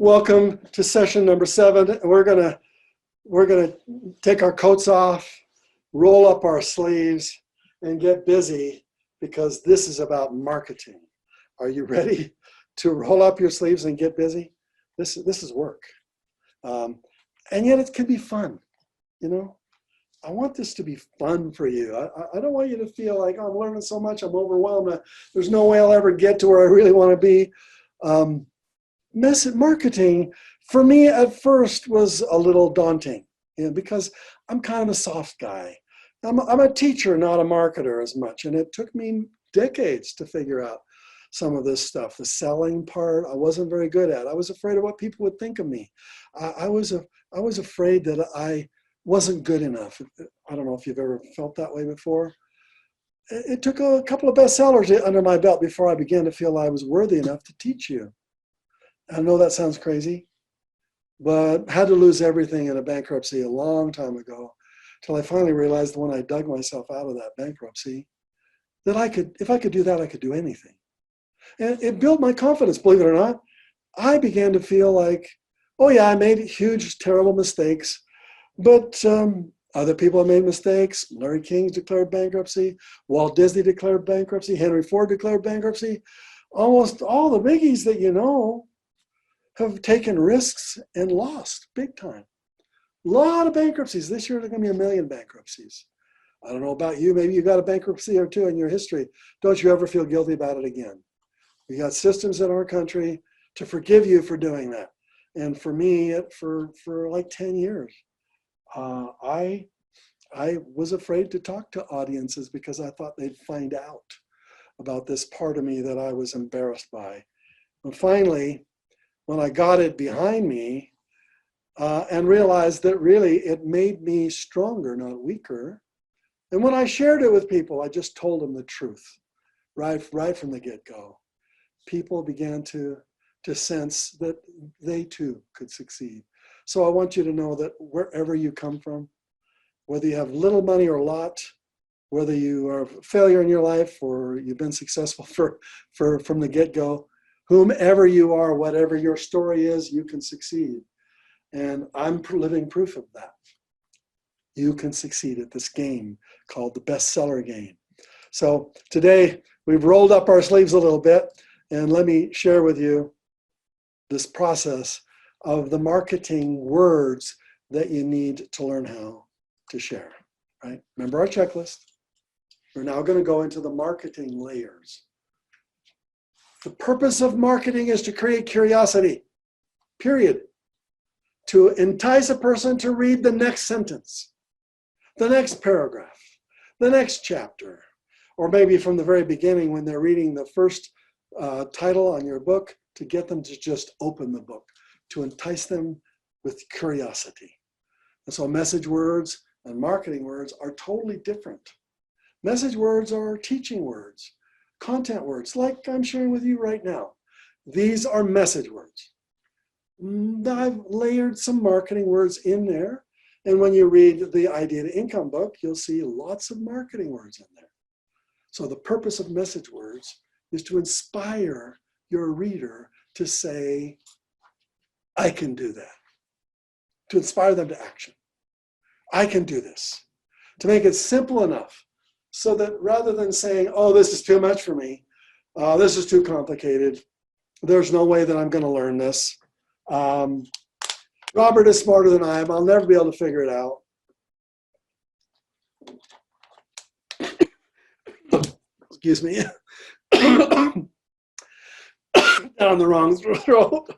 Welcome to session number 7. We're gonna take our coats off, roll up our sleeves, and get busy because this is about marketing. Are you ready to roll up your sleeves and get busy? This is work, and yet it can be fun. You know, I want this to be fun for you. I don't want you to feel like, oh, I'm learning so much, I'm overwhelmed. There's no way I'll ever get to where I really want to be. Marketing for me at first was a little daunting, because I'm kind of a soft guy. I'm a teacher, not a marketer as much, and it took me decades to figure out some of this stuff. The selling part, I wasn't very good at. I was afraid of what people would think of me. I was afraid that I wasn't good enough. I don't know if you've ever felt that way before. It took a couple of bestsellers under my belt before I began to feel I was worthy enough to teach you. I know that sounds crazy, but had to lose everything in a bankruptcy a long time ago, till I finally realized when I dug myself out of that bankruptcy, that if I could do that, I could do anything. And it built my confidence, believe it or not. I began to feel like, oh yeah, I made huge, terrible mistakes, but other people have made mistakes. Larry King declared bankruptcy, Walt Disney declared bankruptcy, Henry Ford declared bankruptcy. Almost all the biggies that you know have taken risks and lost big time. A lot of bankruptcies. This year, there's going to be 1 million bankruptcies. I don't know about you. Maybe you got a bankruptcy or two in your history. Don't you ever feel guilty about it again. We got systems in our country to forgive you for doing that. And for me, for like 10 years, I was afraid to talk to audiences because I thought they'd find out about this part of me that I was embarrassed by. And finally, when I got it behind me and realized that really it made me stronger, not weaker. And when I shared it with people, I just told them the truth right from the get-go. People began to sense that they too could succeed. So I want you to know that wherever you come from, whether you have little money or a lot, whether you are a failure in your life or you've been successful from the get-go, whomever you are, whatever your story is, you can succeed. And I'm living proof of that. You can succeed at this game called the bestseller game. So today we've rolled up our sleeves a little bit, and let me share with you this process of the marketing words that you need to learn how to share, right? Remember our checklist? We're now going to go into the marketing layers. The purpose of marketing is to create curiosity, period. To entice a person to read the next sentence, the next paragraph, the next chapter, or maybe from the very beginning when they're reading the first title on your book, to get them to just open the book, to entice them with curiosity. And so message words and marketing words are totally different. Message words are teaching words. Content words, like I'm sharing with you right now. These are message words. I've layered some marketing words in there. And when you read the Idea to Income book, you'll see lots of marketing words in there. So the purpose of message words is to inspire your reader to say, I can do that. To inspire them to action. I can do this. To make it simple enough so that rather than saying, oh, this is too much for me, this is too complicated, there's no way that I'm going to learn this. Robert is smarter than I am. I'll never be able to figure it out. Excuse me. Down the wrong throat.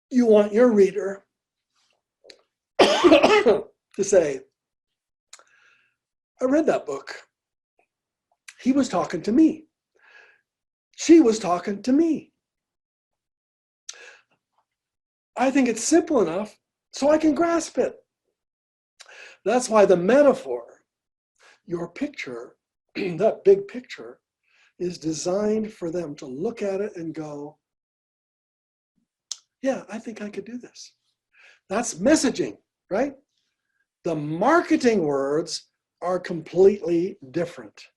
You want your reader to say, I read that book. He was talking to me. She was talking to me. I think it's simple enough so I can grasp it. That's why the metaphor, your picture, that big picture, is designed for them to look at it and go, yeah, I think I could do this. That's messaging, right? The marketing words are completely different.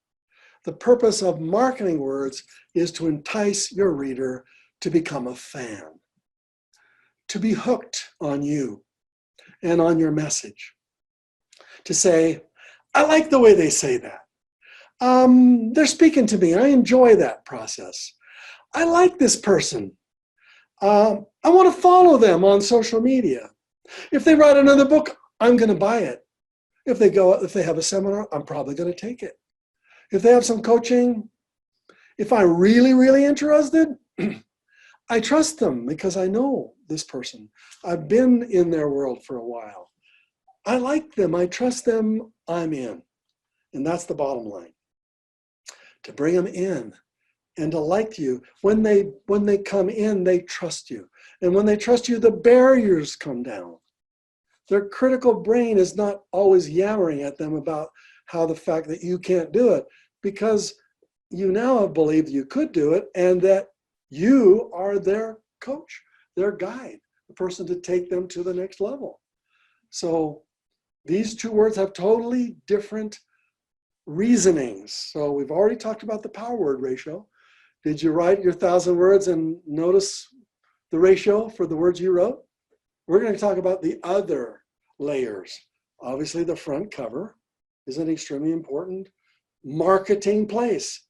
The purpose of marketing words is to entice your reader to become a fan, to be hooked on you and on your message, to say, I like the way they say that. They're speaking to me. I enjoy that process. I like this person. I want to follow them on social media. If they write another book, I'm going to buy it. If they have a seminar, I'm probably going to take it. If they have some coaching, if I'm really, really interested, I trust them because I know this person. I've been in their world for a while. I like them. I trust them. I'm in. And that's the bottom line. To bring them in and to like you. When they come in, they trust you. And when they trust you, the barriers come down. Their critical brain is not always yammering at them about how the fact that you can't do it, because you now have believed you could do it and that you are their coach, their guide, the person to take them to the next level. So these two words have totally different reasonings. So we've already talked about the power word ratio. Did you write your 1,000 words and notice the ratio for the words you wrote? We're going to talk about the other layers. Obviously, the front cover is an extremely important marketing place.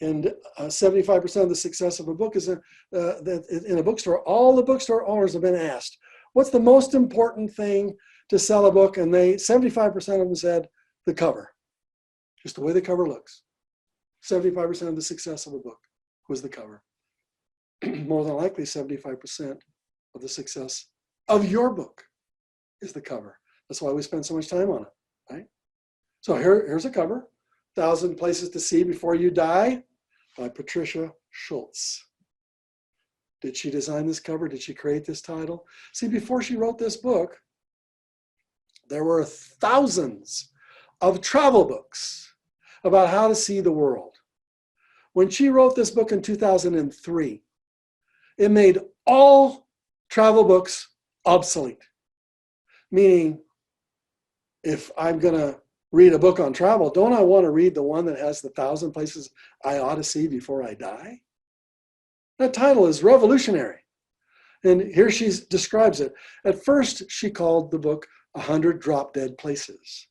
And 75% of the success of a book is in a bookstore. All the bookstore owners have been asked, what's the most important thing to sell a book? And 75% of them said the cover, just the way the cover looks. 75% of the success of a book was the cover. More than likely, 75% of the success of your book is the cover. That's why we spend so much time on it, right? So here's a cover, 1,000 Places to See Before You Die by Patricia Schultz. Did she design this cover? Did she create this title? See, before she wrote this book, there were thousands of travel books about how to see the world. When she wrote this book in 2003, it made all travel books obsolete. Meaning, if I'm going to read a book on travel, don't I want to read the one that has the 1,000 places I ought to see before I die? That title is revolutionary. And here she describes it. At first, she called the book 100 Drop Dead Places.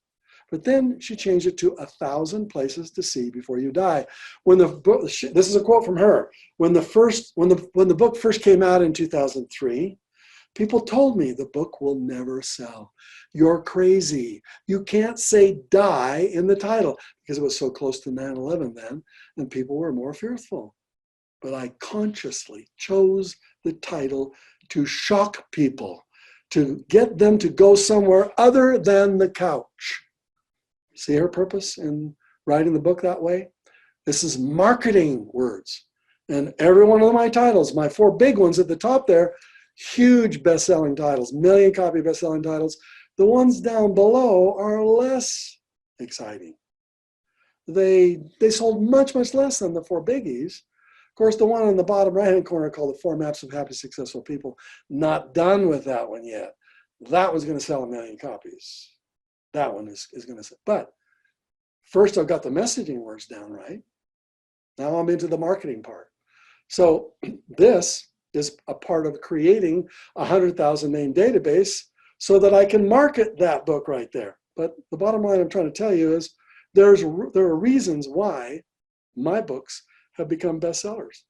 But then she changed it to 1,000 Places to See Before You Die. When the book, this is a quote from her. When the book first came out in 2003, people told me the book will never sell. You're crazy. You can't say die in the title, because it was so close to 9/11 then, and people were more fearful. But I consciously chose the title to shock people, to get them to go somewhere other than the couch. See her purpose in writing the book that way? This is marketing words. And every one of my titles, my 4 big ones at the top there, huge best-selling titles, million-copy best-selling titles. The ones down below are less exciting. They sold much, much less than the 4 biggies. Of course, the one in the bottom right-hand corner called The 4 Maps of Happy, Successful People, not done with that one yet. That one's going to sell 1 million copies. That one is going to sell. But first, I've got the messaging words down right. Now I'm into the marketing part. So this is a part of creating a 100,000 name database so that I can market that book right there. But the bottom line I'm trying to tell you is there are reasons why my books have become bestsellers.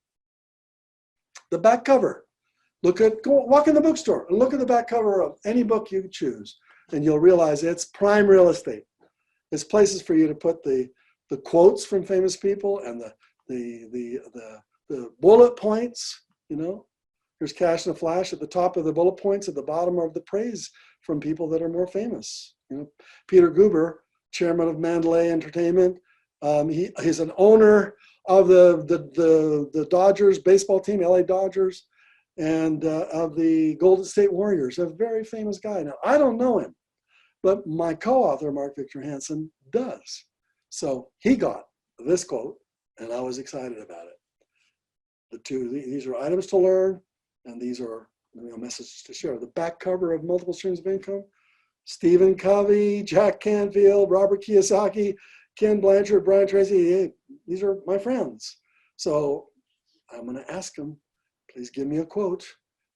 The back cover. Walk in the bookstore and look at the back cover of any book you choose, and you'll realize it's prime real estate. It's places for you to put the quotes from famous people and the bullet points. You know, there's cash in a flash at the top of the bullet points, at the bottom of the praise from people that are more famous. You know, Peter Guber, chairman of Mandalay Entertainment, he's an owner of the Dodgers baseball team, LA Dodgers, and of the Golden State Warriors, a very famous guy. Now, I don't know him, but my co-author, Mark Victor Hansen, does. So he got this quote, and I was excited about it. These are items to learn, and these are messages to share. The back cover of Multiple Streams of Income, Stephen Covey, Jack Canfield, Robert Kiyosaki, Ken Blanchard, Brian Tracy. Hey, these are my friends. So I'm going to ask them, Please give me a quote.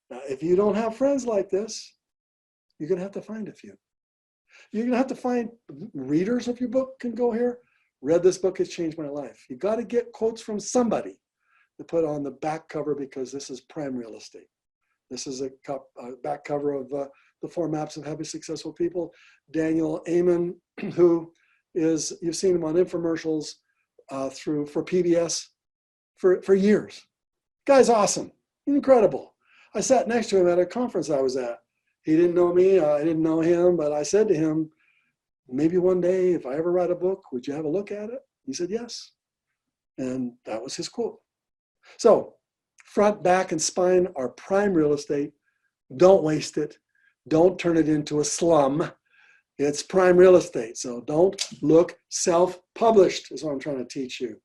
Now, if you don't have friends like this, you're going to have to find a few. You're going to have to find readers of your book can go here. Read this book, has changed my life. You got to get quotes from somebody to put on the back cover, because this is prime real estate. This is a back cover of the 4 Maps of Happy Successful People. Daniel Amen, who is, you've seen him on infomercials for PBS for years. Guy's awesome, incredible. I sat next to him at a conference I was at. He didn't know me, I didn't know him, but I said to him, maybe one day if I ever write a book, would you have a look at it? He said, yes. And that was his quote. So front, back, and spine are prime real estate. Don't waste it. Don't turn it into a slum. It's prime real estate. So don't look self-published is what I'm trying to teach you,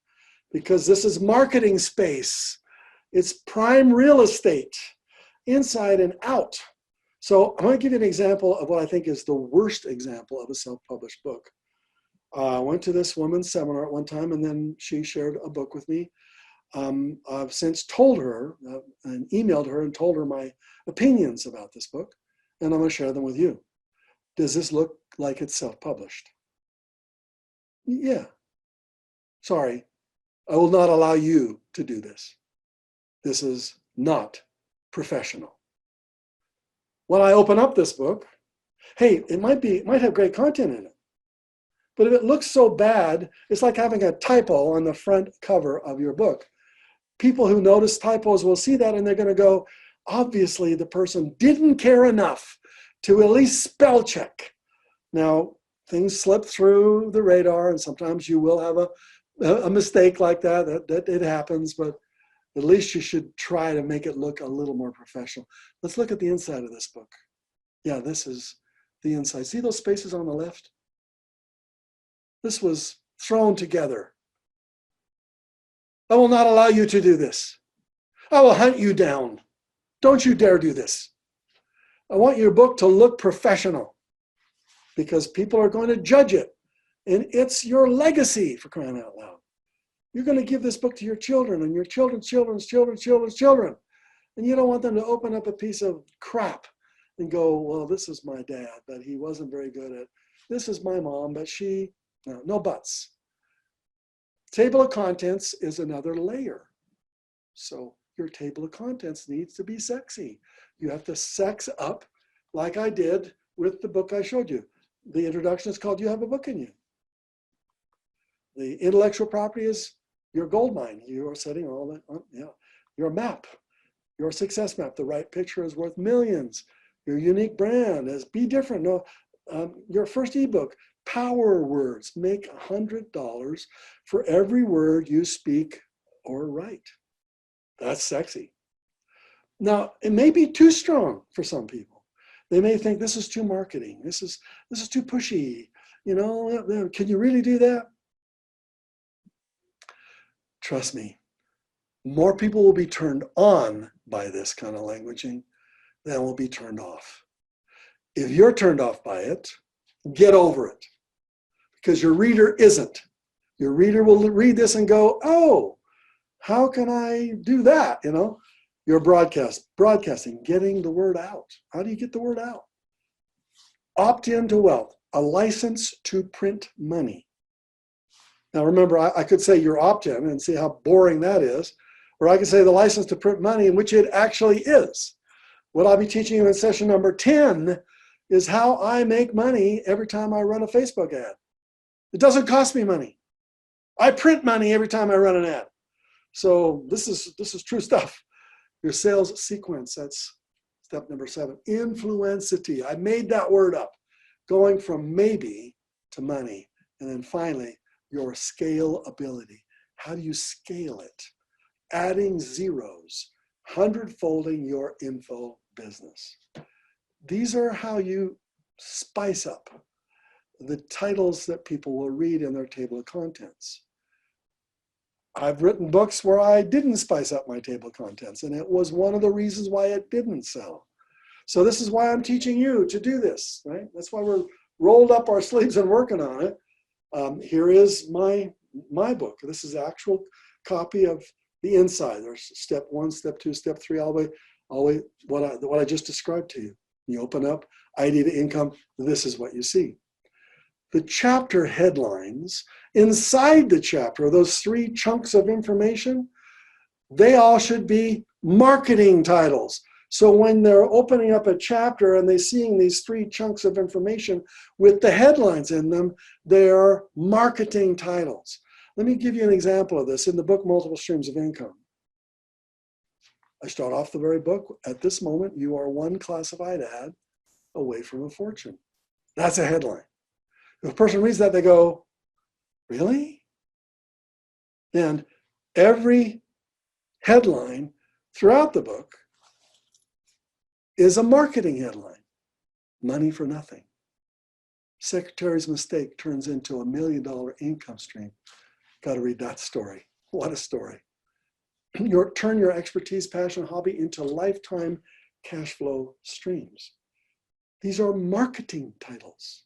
because this is marketing space. It's prime real estate, inside and out. So I'm going to give you an example of what I think is the worst example of a self-published book. I went to this woman's seminar at one time, and then she shared a book with me. I've since told her and emailed her and told her my opinions about this book, and I'm going to share them with you. Does this look like it's self-published? Yeah. Sorry, I will not allow you to do this. This is not professional. When I open up this book, hey, it might have great content in it, but if it looks so bad, it's like having a typo on the front cover of your book. People who notice typos will see that and they're going to go, obviously the person didn't care enough to at least spell check. Now, things slip through the radar, and sometimes you will have a mistake like that it happens, but at least you should try to make it look a little more professional. Let's look at the inside of this book. Yeah, this is the inside. See those spaces on the left? This was thrown together. I will not allow you to do this. I will hunt you down. Don't you dare do this. I want your book to look professional, because people are going to judge it. And it's your legacy, for crying out loud. You're going to give this book to your children and your children's children's children's children's children. And you don't want them to open up a piece of crap and go, well, this is my dad, but he wasn't very good at, this is my mom, but she, no buts. Table of contents is another layer. So your table of contents needs to be sexy. You have to sex up like I did with the book I showed you. The introduction is called You Have a Book in You. The intellectual property is your gold mine. You are setting all that, your map, your success map. The right picture is worth millions. Your unique brand is be different. No, your first ebook, power words, make $100 for every word you speak or write. That's sexy. Now, it may be too strong for some people. They may think this is too marketing. This is too pushy. You know, can you really do that? Trust me, more people will be turned on by this kind of languaging than will be turned off. If you're turned off by it, get over it, because your reader isn't. Your reader will read this and go, oh, how can I do that? You know, your broadcasting, getting the word out. How do you get the word out? Opt into wealth, a license to print money. Now remember, I could say your opt-in and see how boring that is, or I could say the license to print money, in which it actually is. What I'll be teaching you in session number 10 is how I make money every time I run a Facebook ad. It doesn't cost me money. I print money every time I run an ad. So this is true stuff. Your sales sequence, that's step number 7. Influencity. I made that word up. Going from maybe to money. And then finally, your scalability. How do you scale it? Adding zeros, 100-folding your info business. These are how you spice up the titles that people will read in their table of contents. I've written books where I didn't spice up my table of contents, and it was one of the reasons why it didn't sell. So this is why I'm teaching you to do this, right? That's why we're rolled up our sleeves and working on it. Here is my book. This is an actual copy of the inside. There's step 1, step 2, step 3, all the way what I just described to you. You open up idea to income, this is what you see. The chapter headlines, inside the chapter, those 3 chunks of information, they all should be marketing titles. So when they're opening up a chapter and they're seeing these 3 chunks of information with the headlines in them, they are marketing titles. Let me give you an example of this in the book, Multiple Streams of Income. I start off the very book, at this moment, you are 1 classified ad away from a fortune. That's a headline. If a person reads that, they go, really? And every headline throughout the book is a marketing headline. Money for nothing. Secretary's mistake turns into $1 million income stream. Got to read that story. What a story. Turn your expertise, passion, hobby into lifetime cash flow streams. These are marketing titles.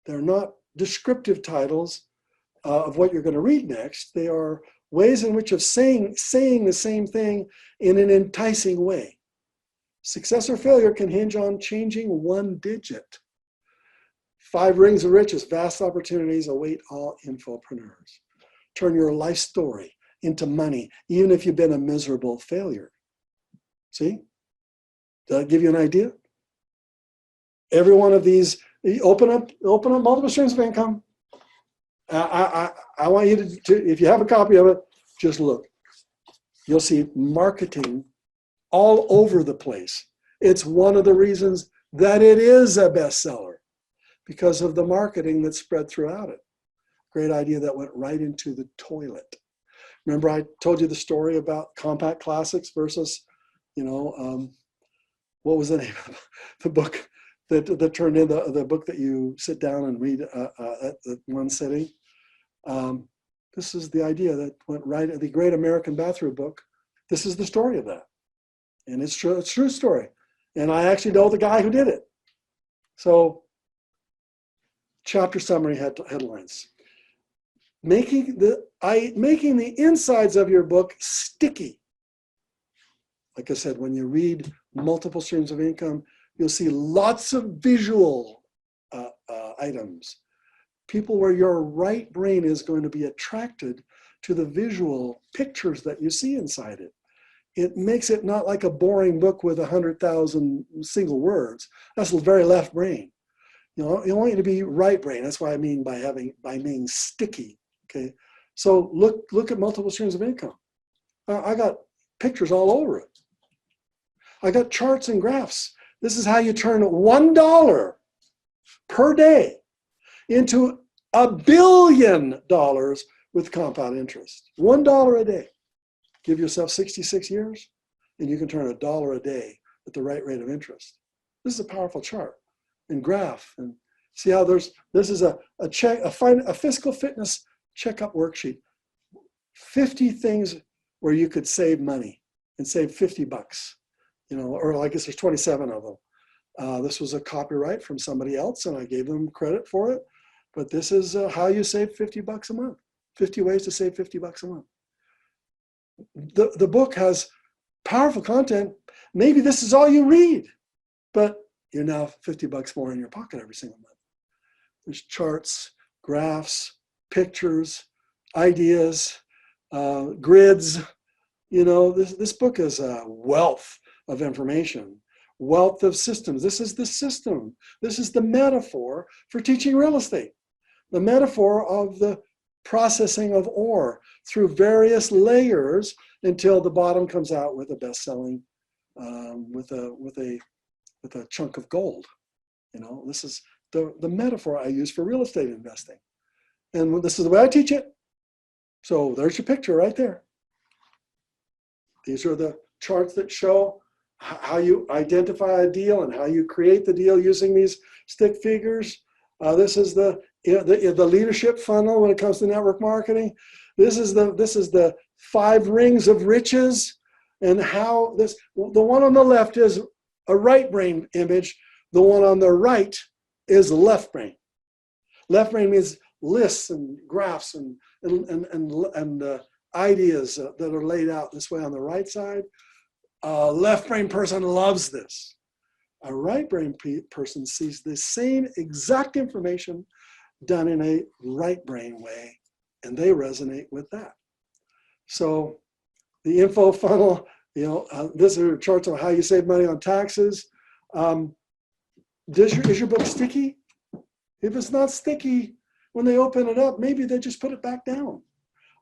They're not descriptive titles of what you're going to read next. They are ways in which of saying the same thing in an enticing way. Success or failure can hinge on changing 1 digit. 5 rings of riches, vast opportunities await all infopreneurs. Turn your life story into money, even if you've been a miserable failure. See? Does that give you an idea? Every one of these, open up multiple streams of income. I want you to, if you have a copy of it, just look. You'll see marketing all over the place. It's one of the reasons that it is a bestseller, because of the marketing that's spread throughout it. Great idea that went right into the toilet. Remember I told you the story about compact classics versus, what was the name of the book that turned into the book that you sit down and read at one sitting? This is the idea that went right at the Great American Bathroom Book. This is the story of that. And it's true, it's a true story. And I actually know the guy who did it. So, chapter summary headlines. Making the insides of your book sticky. Like I said, when you read Multiple Streams of Income, you'll see lots of visual items. People where your right brain is going to be attracted to the visual pictures that you see inside it. It makes it not like a boring book with 100,000 single words. That's very left brain. You want you to be right brain. That's what I mean by being sticky. Okay, so look at Multiple Streams of Income. I got pictures all over it. I got charts and graphs. This is how you turn $1 per day into $1 billion with compound interest. $1 a day. Give yourself 66 years, and you can turn $1 a day at the right rate of interest. This is a powerful chart and graph. And see how this is a fiscal fitness checkup worksheet. 50 things where you could save money and save 50 bucks, or I guess there's 27 of them. This was a copyright from somebody else, and I gave them credit for it. But this is how you save 50 bucks a month. 50 ways to save 50 bucks a month. The book has powerful content. Maybe this is all you read, but you're now 50 bucks more in your pocket every single month. There's charts, graphs, pictures, ideas, grids. This book is a wealth of information, wealth of systems. This is the system. This is the metaphor for teaching real estate. The metaphor of the processing of ore through various layers until the bottom comes out with a best-selling, with a chunk of gold. This is the metaphor I use for real estate investing. And this is the way I teach it. So there's your picture right there. These are the charts that show how you identify a deal and how you create the deal using these stick figures. This is the leadership funnel when it comes to network marketing. This is the 5 rings of riches, and how the one on the left is a right brain image. The one on the right is left brain. Left brain means lists and graphs and ideas that are laid out this way on the right side. A left brain person loves this. A right brain person sees the same exact information done in a right brain way, and they resonate with that. So the info funnel, this are charts on how you save money on taxes. Is your book sticky? If it's not sticky, when they open it up, maybe they just put it back down.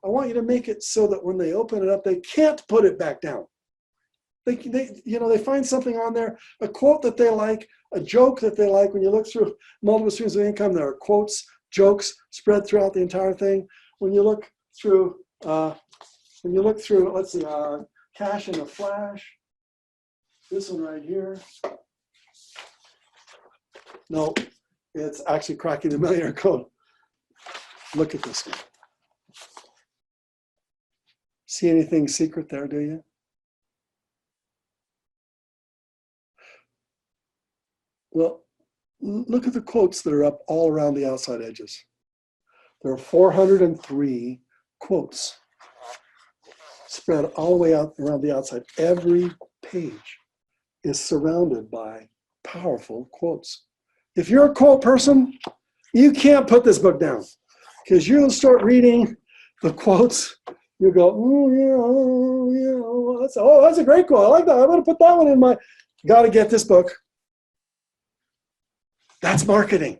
I want you to make it so that when they open it up, they can't put it back down. They find something on there, a quote that they like, a joke that they like. When you look through multiple streams of income, there are quotes, jokes spread throughout the entire thing. When you look through, let's see, Cash in a Flash. This one right here. No, it's actually Cracking the Millionaire Code. Look at this one. See anything secret there, do you? Well, look at the quotes that are up all around the outside edges. There are 403 quotes spread all the way out around the outside. Every page is surrounded by powerful quotes. If you're a quote person, you can't put this book down, because you'll start reading the quotes. You go, that's a great quote. I like that. I'm going to put that one in my, got to get this book. That's marketing.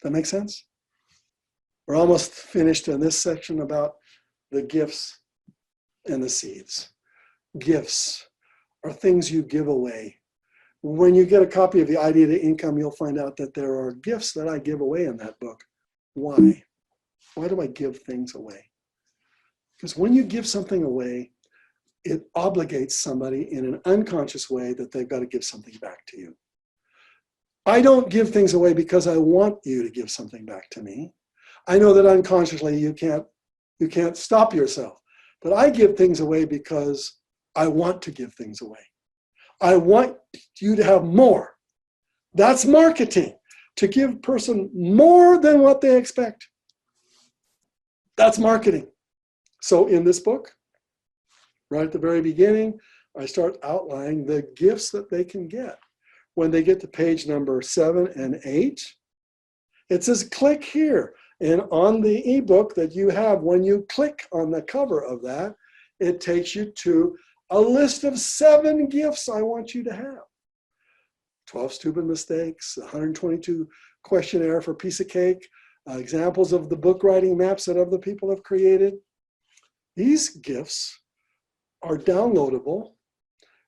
That makes sense? We're almost finished in this section about the gifts and the seeds. Gifts are things you give away. When you get a copy of The Idea to Income, you'll find out that there are gifts that I give away in that book. Why? Why do I give things away? Because when you give something away, it obligates somebody in an unconscious way that they've got to give something back to you. I don't give things away because I want you to give something back to me. I know that unconsciously you can't stop yourself, but I give things away because I want to give things away. I want you to have more. That's marketing, to give a person more than what they expect. That's marketing. So in this book, right at the very beginning, I start outlining the gifts that they can get. When they get to page number 7 and 8, it says click here. And on the ebook that you have, when you click on the cover of that, it takes you to a list of 7 gifts I want you to have. 12 stupid mistakes, 122 questionnaire for piece of cake, examples of the book writing maps that other people have created. These gifts are downloadable.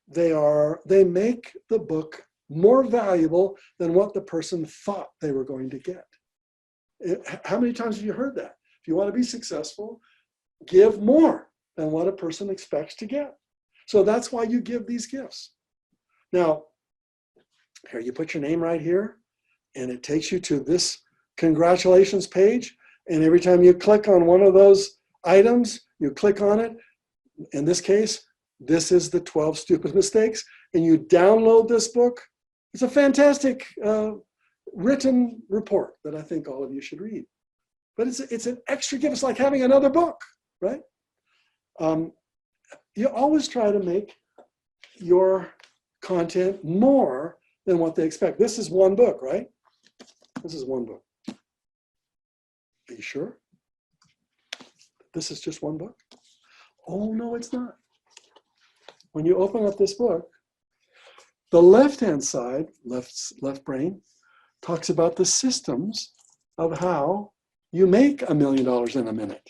They make the book more valuable than what the person thought they were going to get. How many times have you heard that? If you want to be successful, give more than what a person expects to get. So that's why you give these gifts. Now, here you put your name right here, and it takes you to this congratulations page. And every time you click on one of those items, you click on it. In this case, this is the 12 stupid mistakes, and you download this book. It's a fantastic written report that I think all of you should read. But it's an extra gift. It's like having another book, right? You always try to make your content more than what they expect. This is one book, right? This is one book. Are you sure? This is just one book? Oh, no, it's not. When you open up this book, the left-hand side, left brain, talks about the systems of how you make $1 million in a minute.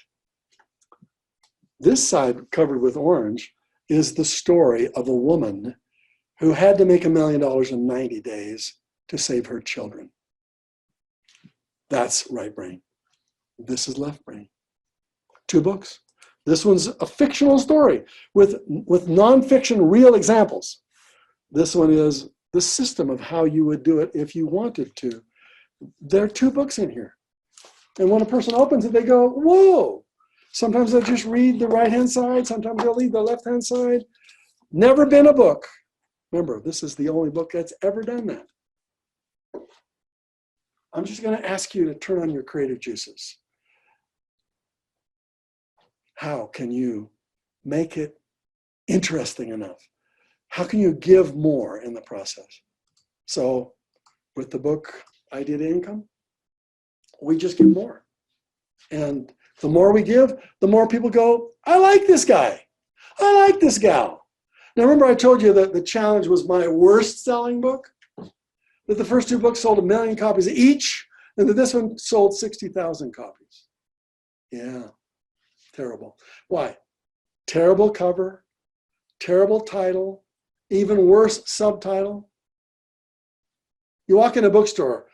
This side, covered with orange, is the story of a woman who had to make $1 million in 90 days to save her children. That's right brain. This is left brain. 2 books. This one's a fictional story with nonfiction real examples. This one is the system of how you would do it if you wanted to. There are 2 books in here. And when a person opens it, they go, whoa. Sometimes they'll just read the right-hand side. Sometimes they'll read the left-hand side. Never been a book. Remember, this is the only book that's ever done that. I'm just going to ask you to turn on your creative juices. how can you make it interesting enough? How can you give more in the process? So with the book, Idea to Income, we just give more. And the more we give, the more people go, I like this guy. I like this gal. Now, remember I told you that the challenge was my worst selling book? That the first two books sold 1 million copies each, and that this one sold 60,000 copies. Yeah, terrible. Why? Terrible cover, terrible title, even worse subtitle. You walk in a bookstore,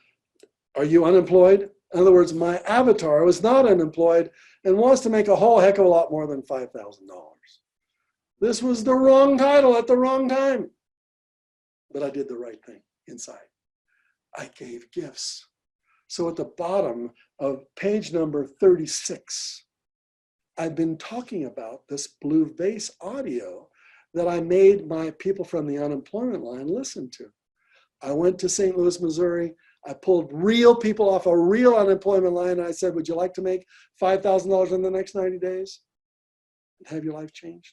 are you unemployed? In other words, my avatar was not unemployed and wants to make a whole heck of a lot more than $5,000. This was the wrong title at the wrong time. But I did the right thing inside. I gave gifts. So at the bottom of page number 36, I've been talking about this Blue Vase audio that I made my people from the unemployment line listen to. I went to St. Louis, Missouri. I pulled real people off a real unemployment line. And I said, would you like to make $5,000 in the next 90 days? Have your life changed?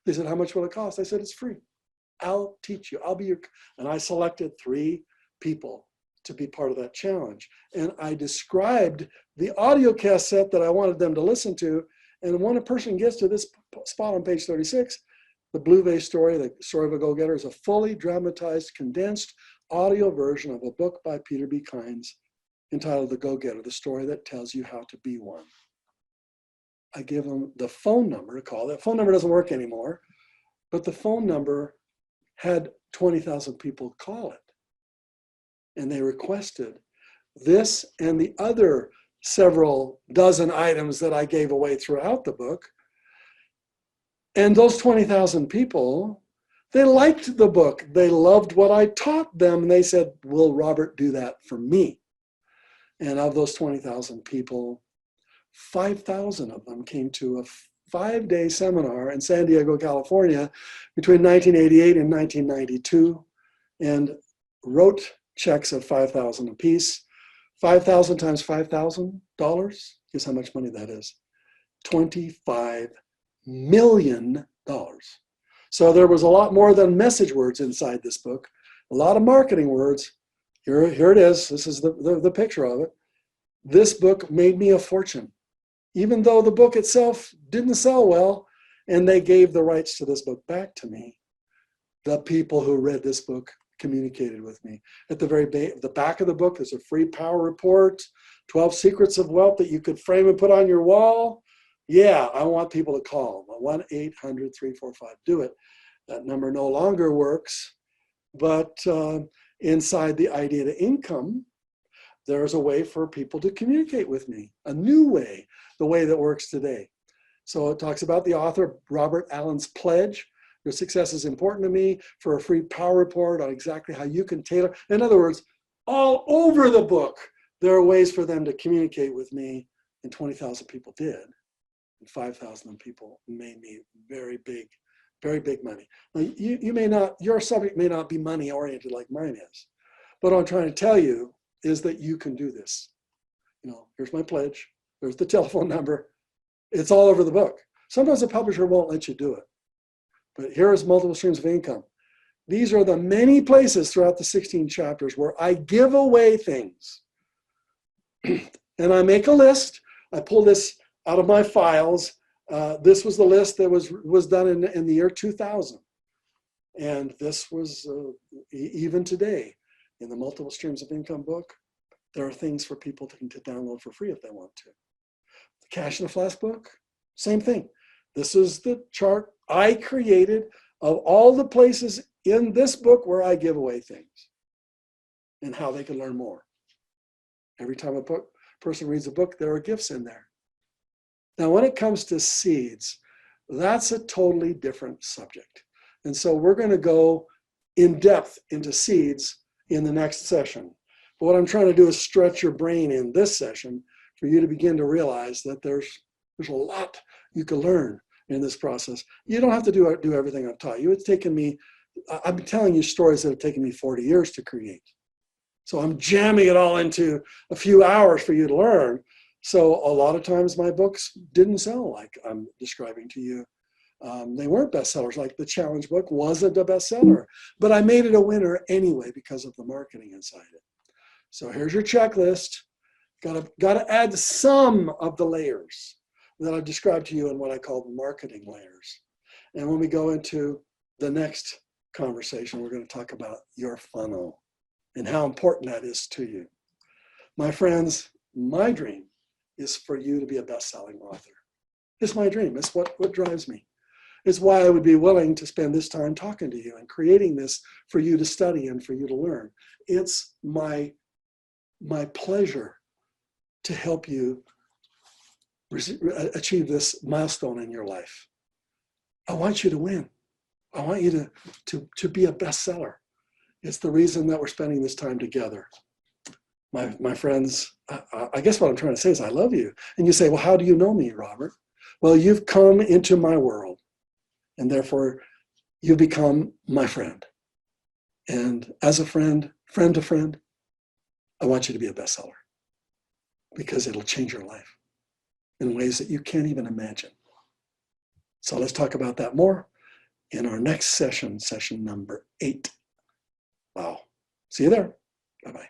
They said, how much will it cost? I said, it's free. I'll teach you. I'll be your, and I selected 3 people to be part of that challenge. And I described the audio cassette that I wanted them to listen to. And when a person gets to this spot on page 36, the Blue Vase story, the story of a go-getter, is a fully dramatized, condensed audio version of a book by Peter B. Kynes entitled The Go-Getter, the story that tells you how to be one. I give them the phone number to call. That phone number doesn't work anymore, but the phone number had 20,000 people call it. And they requested this and the other several dozen items that I gave away throughout the book. And those 20,000 people, they liked the book. They loved what I taught them. And they said, will Robert do that for me? And of those 20,000 people, 5,000 of them came to a 5-day seminar in San Diego, California, between 1988 and 1992, and wrote checks of $5,000 apiece. 5,000 times $5,000, guess how much money that is? $25 million. So there was a lot more than message words inside this book, a lot of marketing words. Here it is. This is the picture of it. This book made me a fortune, even though the book itself didn't sell well, and they gave the rights to this book back to me. The people who read this book communicated with me. At the back of the book, there's a free power report, 12 secrets of wealth that you could frame and put on your wall. Yeah, I want people to call 1-800-345-DO-IT. That number no longer works, but inside the Idea to Income, there's a way for people to communicate with me, a new way, the way that works today. So it talks about the author, Robert Allen's pledge. Your success is important to me, for a free power report on exactly how you can tailor. In other words, all over the book, there are ways for them to communicate with me, and 20,000 people did. And 5,000 people made me very big money. Now, you may not, your subject may not be money oriented like mine is, but what I'm trying to tell you is that you can do this. You know, here's my pledge. There's the telephone number. It's all over the book. Sometimes a publisher won't let you do it, but here's multiple streams of income. These are the many places throughout the 16 chapters where I give away things. And I make a list. I pull this out of my files. This was the list that was done in the year 2000. And this was even today in the Multiple Streams of Income book, there are things for people to download for free if they want to. The Cash in a Flask book, same thing. This is the chart I created of all the places in this book where I give away things and how they can learn more. Every time a person reads a book, there are gifts in there. Now, when it comes to seeds, that's a totally different subject. And so we're going to go in depth into seeds in the next session. But what I'm trying to do is stretch your brain in this session for you to begin to realize that there's a lot you can learn in this process. You don't have to do everything I've taught you. It's taken me, I'm telling you stories that have taken me 40 years to create. So I'm jamming it all into a few hours for you to learn. So a lot of times my books didn't sell like I'm describing to you. They weren't bestsellers. Like the challenge book wasn't a bestseller, but I made it a winner anyway because of the marketing inside it. So here's your checklist. Gotta add some of the layers that I've described to you in what I call the marketing layers. And when we go into the next conversation, we're going to talk about your funnel and how important that is to you. My friends, my dream is for you to be a best-selling author. It's my dream. It's what drives me. It's why I would be willing to spend this time talking to you and creating this for you to study and for you to learn. It's my pleasure to help you achieve this milestone in your life. I want you to win. I want you to be a bestseller. It's the reason that we're spending this time together. My friends, I guess what I'm trying to say is I love you. And you say, well, how do you know me, Robert? Well, you've come into my world, and therefore you become my friend. And as a friend to friend, I want you to be a bestseller because it'll change your life in ways that you can't even imagine. So let's talk about that more in our next session, session number 8. Wow. See you there. Bye-bye.